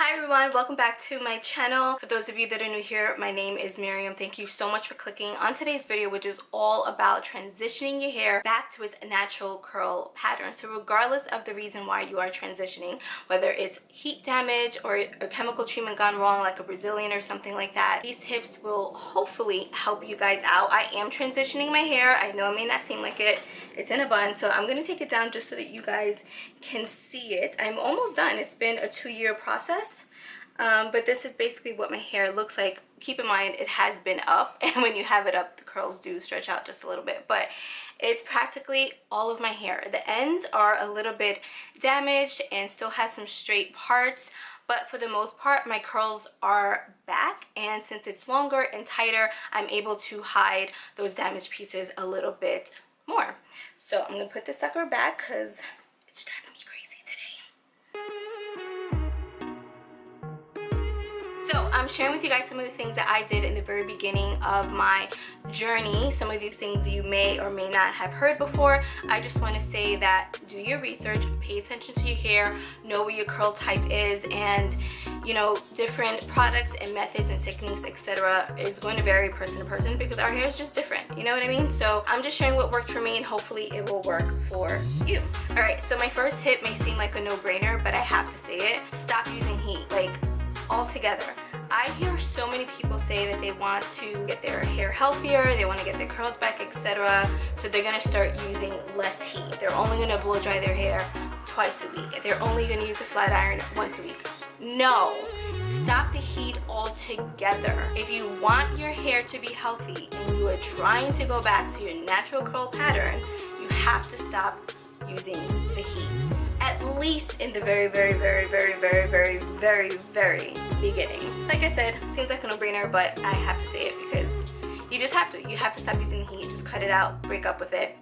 Hi everyone, welcome back to my channel. For those of you that are new here, my name is Miriam. Thank you so much for clicking on today's video, which is all about transitioning your hair back to its natural curl pattern. So regardless of the reason why you are transitioning, whether it's heat damage or a chemical treatment gone wrong like a Brazilian or something like that, these tips will hopefully help you guys out. I am transitioning my hair. I know it may not seem like it. It's in a bun, so I'm going to take it down just so that you guys can see it. I'm almost done. It's been a 2-year process. But this is basically what my hair looks like. Keep in mind it has been up, and when you have it up the curls do stretch out just a little bit, but it's practically all of my hair. The ends are a little bit damaged and still has some straight parts, but for the most part my curls are back, and since it's longer and tighter I'm able to hide those damaged pieces a little bit more. So I'm gonna put this sucker back because it's driving me crazy today. So I'm sharing with you guys some of the things that I did in the very beginning of my journey. Some of these things you may or may not have heard before. I just want to say that do your research, pay attention to your hair, know where your curl type is, and you know, different products and methods and techniques, etc. is going to vary person to person because our hair is just different, you know what I mean? So I'm just sharing what worked for me and hopefully it will work for you. Alright, so my first tip may seem like a no-brainer, but I have to say it. Stop using heat, like altogether. I hear so many people say that they want to get their hair healthier, they want to get their curls back, etc. So they're going to start using less heat. They're only going to blow dry their hair twice a week. They're only going to use a flat iron once a week. No, stop the heat altogether. If you want your hair to be healthy and you are trying to go back to your natural curl pattern, you have to stop using the heat. At least in the very beginning. Like I said, seems like a no-brainer, but I have to say it because you just have to. You have to stop using the heat. Just cut it out, break up with it.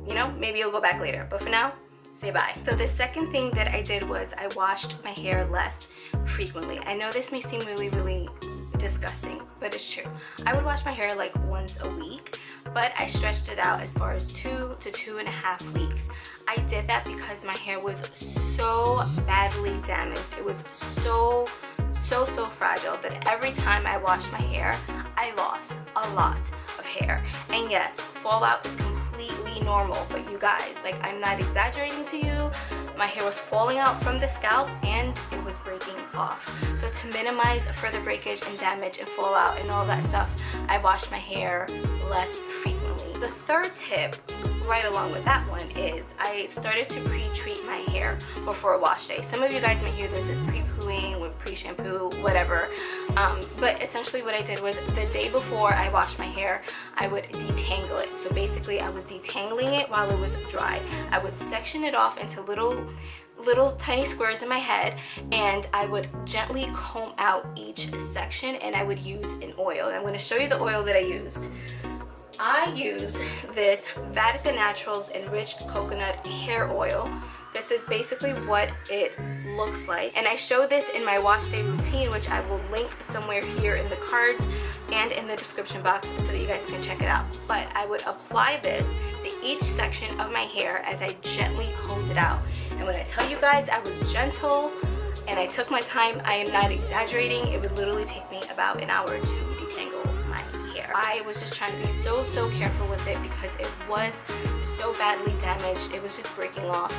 You know, maybe you'll go back later, but for now, say bye. So the second thing that I did was I washed my hair less frequently. I know this may seem really disgusting, but it's true. I would wash my hair like once a week, but I stretched it out as far as 2 to 2.5 weeks. I did that because my hair was so badly damaged. It was so fragile that every time I washed my hair, I lost a lot of hair. And yes, fallout is completely normal, but you guys, like, I'm not exaggerating to you. My hair was falling out from the scalp and it was breaking off. So to minimize further breakage and damage and fallout and all that stuff, I washed my hair less frequently. The third tip right along with that one is I started to pre-treat my hair before wash day. Some of you guys may hear this as pre-pooing with pre-shampoo, whatever. But essentially what I did was the day before I washed my hair, I would detangle it. So basically I was detangling it while it was dry. I would section it off into little tiny squares in my head, and I would gently comb out each section, and I would use an oil. And I'm going to show you the oil that I used. I use this Vatika Naturals Enriched Coconut Hair Oil. This is basically what it looks like, and I show this in my wash day routine, which I will link somewhere here in the cards and in the description box so that you guys can check it out. But I would apply this to each section of my hair as I gently combed it out. And when I tell you guys I was gentle and I took my time, I am not exaggerating. It would literally take me about an hour to detangle my hair. I was just trying to be so careful with it because it was so badly damaged. It was just breaking off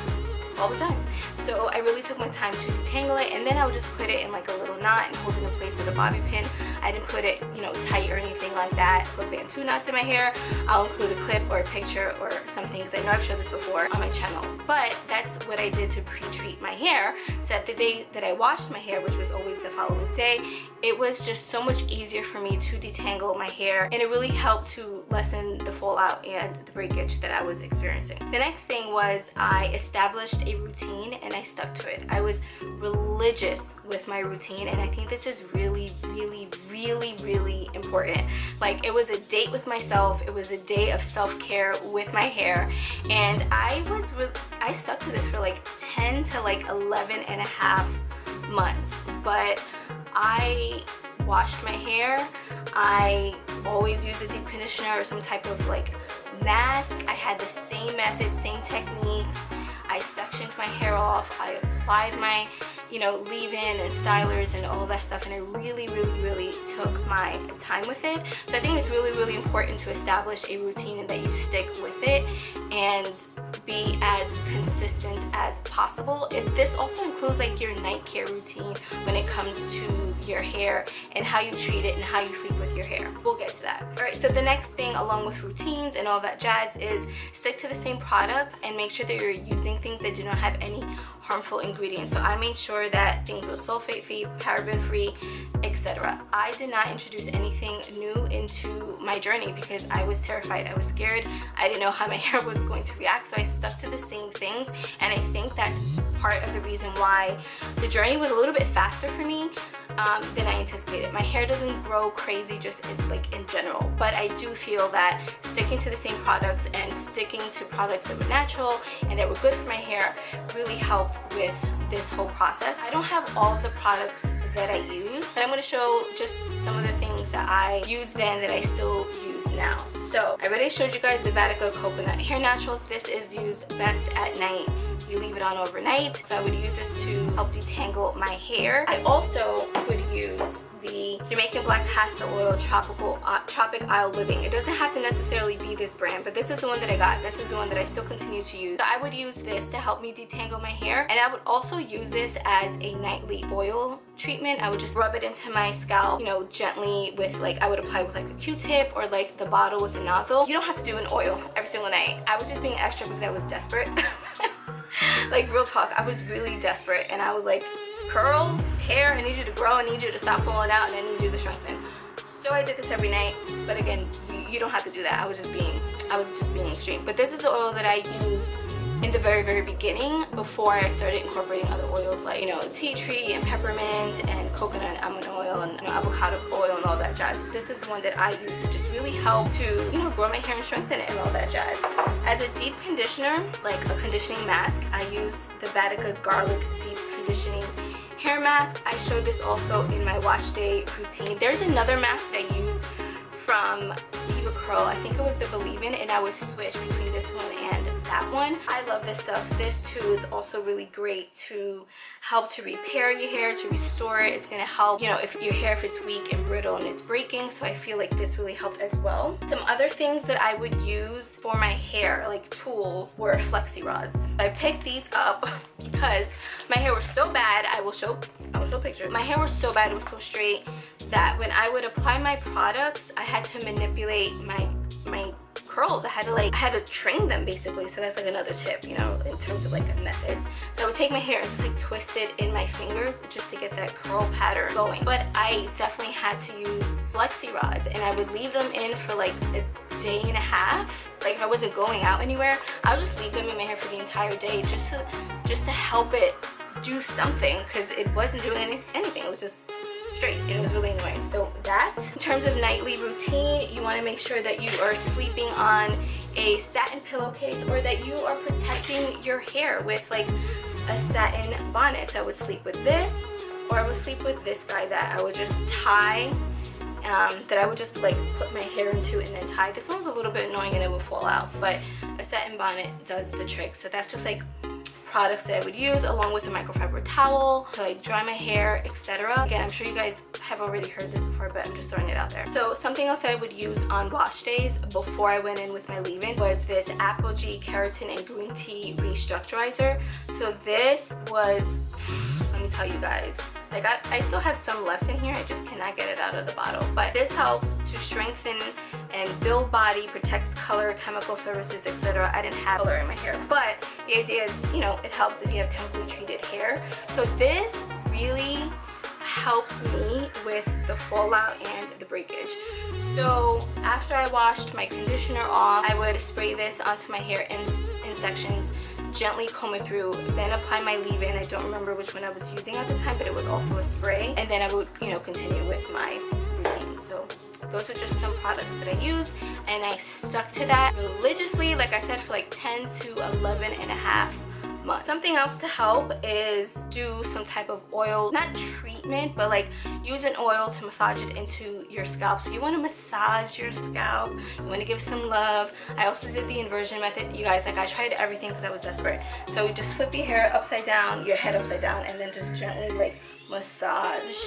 all the time. So I really took my time to detangle it, and then I would just put it in like a little knot and hold it in place with a bobby pin. I didn't put it, you know, tight or anything like that. Put Bantu knots in my hair. I'll include a clip or a picture or something because I know I've showed this before on my channel. But that's what I did to pre-treat my hair, so that the day that I washed my hair, which was always the following day, it was just so much easier for me to detangle my hair, and it really helped to lessen the fallout and the breakage that I was experiencing. The next thing was I established a routine and I stuck to it. I was religious with my routine, and I think this is really important. Like, it was a date with myself. It was a day of self-care with my hair, and I stuck to this for like 10 to like 11.5 months. But I washed my hair. I always used a deep conditioner or some type of like mask. I had the same method, same techniques. I sectioned my hair off. I applied my you know, leave-in and stylers and all that stuff, and I really took my time with it. So I think it's really important to establish a routine and that you stick with it and be as consistent as possible. This also includes like your night care routine when it comes to your hair and how you treat it and how you sleep with your hair. We'll get to that. All right, so the next thing along with routines and all that jazz is stick to the same products and make sure that you're using things that do not have any harmful ingredients. So I made sure that things were sulfate free, paraben free, etc. I did not introduce anything new into my journey because I was terrified. I was scared. I didn't know how my hair was going to react, so I stuck to the same things, and I think that's part of the reason why the journey was a little bit faster for me than I anticipated. My hair doesn't grow crazy just in general, but I do feel that sticking to the same products and sticking to products that were natural and that were good for my hair really helped with this whole process. I don't have all of the products that I use, but I'm going to show just some of the things that I used then that I still use now. So I already showed you guys the Vatika Coconut Hair Naturals. This is used best at night. You leave it on overnight. So I would use this to help detangle my hair. I also would use the Jamaican Black Castor Oil Tropic Isle Living. It doesn't have to necessarily be this brand, but this is the one that I got. This is the one that I still continue to use. So I would use this to help me detangle my hair, and I would also use this as a nightly oil treatment. I would just rub it into my scalp, you know, gently with like, I would apply with like a Q-tip or like the bottle with a nozzle. You don't have to do an oil every single night. I was just being extra because I was desperate. Like, real talk, I was really desperate, and I was like, curls, hair, I need you to grow, I need you to stop pulling out, and I need you to strengthen. So I did this every night, but again, you don't have to do that. I was just being extreme. But this is the oil that I used in the very beginning before I started incorporating other oils like, you know, tea tree and peppermint and coconut and almond oil and, you know, avocado oil and all that jazz. This is one that I use to just really help to, you know, grow my hair and strengthen it and all that jazz. As a deep conditioner, like a conditioning mask, I use the Vatika Garlic Deep Conditioning Hair Mask. I showed this also in my wash day routine. There's another mask I use from DevaCurl. I think it was the Believe In, and I would switch between this one and that one. I love this stuff. This too is also really great to help to repair your hair, to restore it. It's gonna help, you know, if your hair, if it's weak and brittle and it's breaking. So I feel like this really helped as well. Some other things that I would use for my hair, like tools, were flexi rods. I picked these up because my hair was so bad. I will show pictures. My hair was so bad, it was so straight, that when I would apply my products, I had to manipulate my curls. I had to trim them basically. So that's like another tip, you know, in terms of like methods. So I would take my hair and just like twist it in my fingers just to get that curl pattern going. But I definitely had to use flexi rods, and I would leave them in for like a day and a half. Like if I wasn't going out anywhere, I would just leave them in my hair for the entire day just to help it do something, because it wasn't doing anything. It was just straight, and it was really annoying. So that, in terms of nightly routine, you want to make sure that you are sleeping on a satin pillowcase, or that you are protecting your hair with like a satin bonnet. So I would sleep with this, or I would sleep with this guy that I would just tie, that I would just like put my hair into and then tie. This one's a little bit annoying and it would fall out, but a satin bonnet does the trick. So that's just like products that I would use, along with a microfiber towel to like dry my hair, etc. Again, I'm sure you guys have already heard this before, but I'm just throwing it out there. So something else that I would use on wash days before I went in with my leave-in was this Apogee Keratin and Green Tea Restructurizer. So this was, let me tell you guys, I still have some left in here, I just cannot get it out of the bottle. But this helps to strengthen and build body, protects color, chemical services, etc. I didn't have color in my hair, but the idea is, you know, it helps if you have chemically treated hair. So this really helped me with the fallout and the breakage. So after I washed my conditioner off, I would spray this onto my hair in sections, gently comb it through, then apply my leave-in. I don't remember which one I was using at the time, but it was also a spray, and then I would, you know, continue with my routine. So those are just some products that I use, and I stuck to that religiously, like I said, for like 10 to 11 and a half months. Something else to help is do some type of oil, not treatment, but like use an oil to massage it into your scalp. So you want to massage your scalp, you want to give some love. I also did the inversion method, you guys. Like, I tried everything because I was desperate. So just flip your hair upside down, your head upside down, and then just gently like massage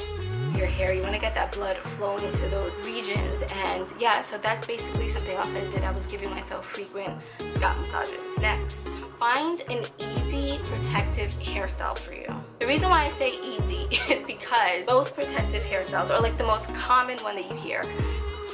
your hair. You want to get that blood flowing into those regions. And yeah, so that's basically something else I did. I was giving myself frequent scalp massages. Next, find an easy protective hairstyle for you. The reason why I say easy is because most protective hairstyles, or like the most common one that you hear,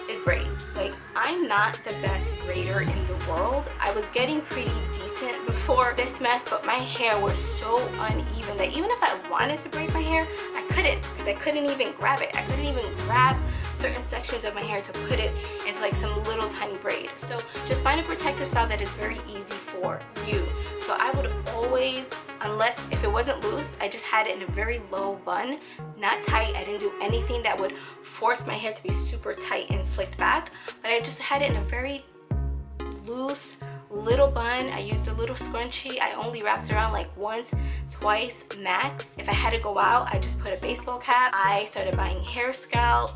is braids. Like, I'm not the best braider in the world. I was getting pretty decent before this mess, but my hair was so uneven that even if I wanted to braid my hair, I couldn't, because I couldn't even grab it. I couldn't even grab certain sections of my hair to put it into like some little tiny braid. So just find a protective style that is very easy for you. So I would always, unless if it wasn't loose, I just had it in a very low bun, not tight. I didn't do anything that would force my hair to be super tight and slicked back, but I just had it in a very loose little bun. I used a little scrunchie. I only wrapped around like once, twice max. If I had to go out, I just put a baseball cap. I started buying hair scarves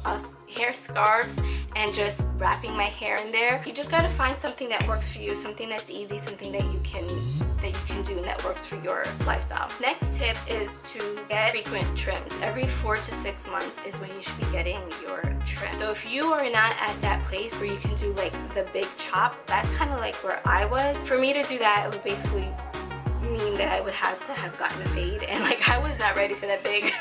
and just wrapping my hair in there. You just gotta find something that works for you, something that's easy, something that you can do and that works for your lifestyle. Next tip is to get frequent trims. Every 4 to 6 months is when you should be getting your trim. So if you are not at that place where you can do like the big chop, that's kind of like where I was. For me to do that, it would basically mean that I would have to have gotten a fade, and like I was not ready for that big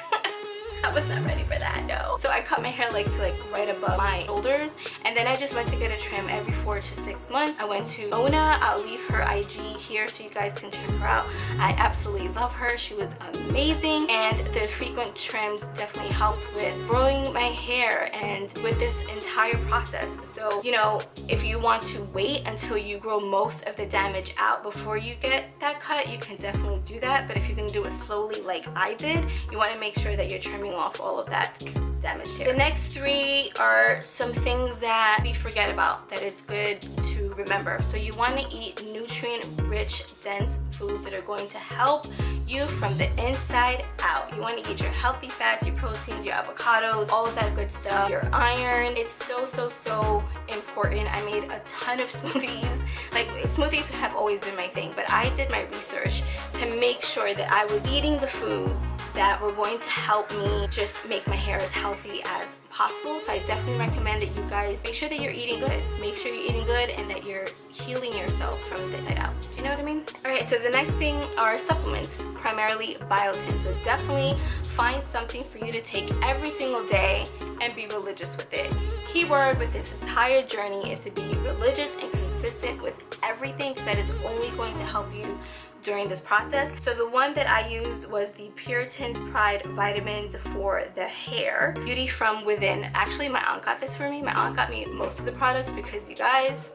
I was not ready for that, no. So I cut my hair like to like right above my shoulders, and then I just went to get a trim every 4 to 6 months. I went to Ona. I'll leave her IG here so you guys can check her out. I absolutely love her. She was amazing, and the frequent trims definitely helped with growing my hair and with this entire process. So, you know, if you want to wait until you grow most of the damage out before you get that cut, you can definitely do that. But if you can do it slowly like I did, you want to make sure that you're trimming off all of that damaged hair. The next 3 are some things that we forget about that is good to remember. So you want to eat nutrient-rich, dense foods that are going to help you from the inside out. You want to eat your healthy fats, your proteins, your avocados, all of that good stuff, your iron. It's so important. I made a ton of smoothies. Like, smoothies have always been my thing, but I did my research to make sure that I was eating the foods that were going to help me just make my hair as healthy as possible. So I definitely recommend that you guys make sure that you're eating good. Make sure you're eating good and that you're healing yourself from the inside out. Do you know what I mean? Alright, so the next thing are supplements, primarily biotin. So definitely find something for you to take every single day and be religious with it. Keyword with this entire journey is to be religious and consistent with everything, because that is only going to help you during this process. So the one that I used was the Puritan's Pride vitamins for the hair, beauty from within. Actually, my aunt got this for me. My aunt got me most of the products because, you guys,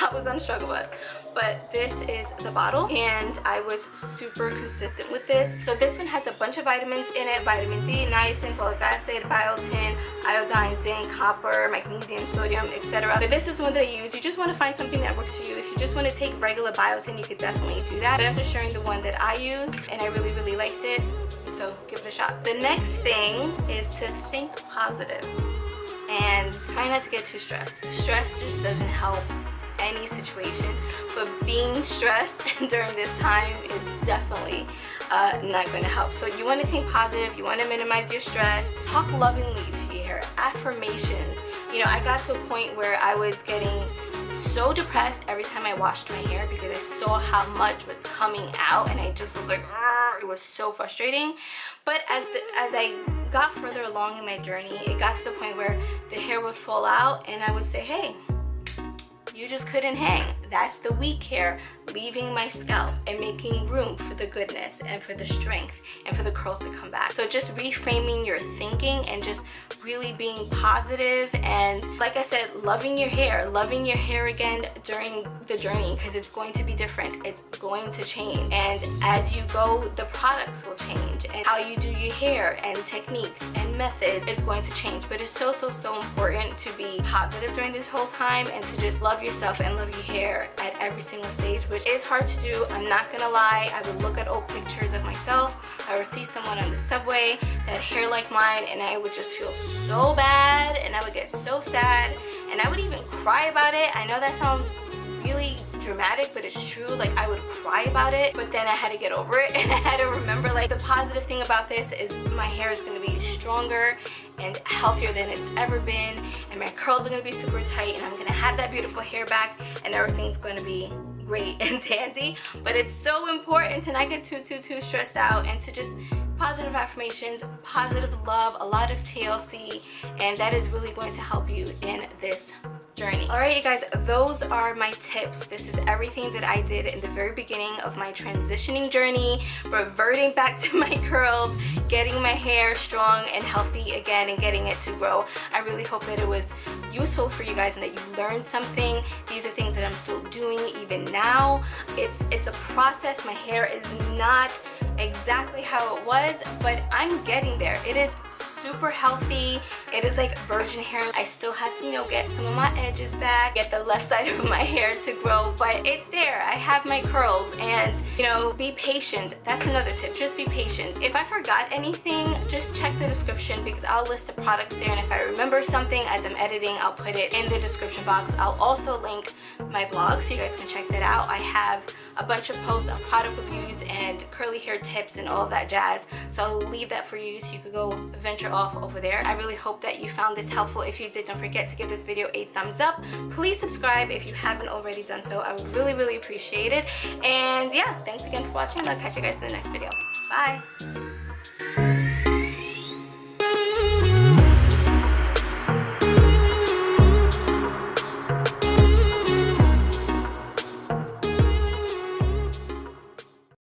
I was on struggle bus. But this is the bottle, and I was super consistent with this. So this one has a bunch of vitamins in it: vitamin D, niacin, folic acid, biotin, iodine, zinc, copper, magnesium, sodium, etc. So this is the one that I use. You just want to find something that works for you. If you just want to take regular biotin, you could definitely do that. But I'm just sharing the one that I use, and I really liked it. So give it a shot. The next thing is to think positive and try not to get too stressed. Stress just doesn't help any situation, but being stressed during this time is definitely not going to help. So you want to think positive, you want to minimize your stress, talk lovingly to your hair, affirmations. You know, I got to a point where I was getting so depressed every time I washed my hair because I saw how much was coming out, and I just was like, it was so frustrating. But as I got further along in my journey, it got to the point where the hair would fall out, and I would say, hey, you just couldn't hang. That's the weak hair leaving my scalp and making room for the goodness and for the strength and for the curls to come back. So just reframing your thinking and just really being positive, and like I said, loving your hair again during the journey, because it's going to be different. It's going to change, and as you go, the products will change, and how you do your hair and techniques and methods is going to change. But it's so important to be positive during this whole time and to just love yourself and love your hair at every single stage, which is hard to do. I'm not gonna lie. I would look at old pictures of myself. I would see someone on the subway that had hair like mine, and I would just feel so bad, and I would get so sad, and I would even cry about it. I know that sounds really dramatic, but it's true. Like, I would cry about it, but then I had to get over it, and I had to remember, like, the positive thing about this is my hair is going to be stronger and healthier than it's ever been, and my curls are going to be super tight, and I'm going to have that beautiful hair back, and everything's going to be great and dandy. But it's so important to not get too stressed out, and to just positive affirmations, positive love, a lot of TLC, and that is really going to help you in this journey. Alright, you guys, those are my tips. This is everything that I did in the very beginning of my transitioning journey, reverting back to my curls, getting my hair strong and healthy again, and getting it to grow. I really hope that it was useful for you guys and that you learned something. These are things that I'm still doing even now. It's a process. My hair is not exactly how it was, but I'm getting there. It is super healthy. It is like virgin hair. I still have to, you know, get some of my edges back, get the left side of my hair to grow, but it's there. I have my curls, and, you know, be patient. That's another tip. Just be patient. If I forgot anything, just check the description, because I'll list the products there, and if I remember something as I'm editing, I'll put it in the description box. I'll also link my blog so you guys can check that out. I have a bunch of posts of product reviews and curly hair tips and all of that jazz, so I'll leave that for you so you could go venture off over there. I really hope that you found this helpful. If you did, don't forget to give this video a thumbs up. Please subscribe if you haven't already done so. I would really appreciate it. And yeah, thanks again for watching. I'll catch you guys in the next video. Bye.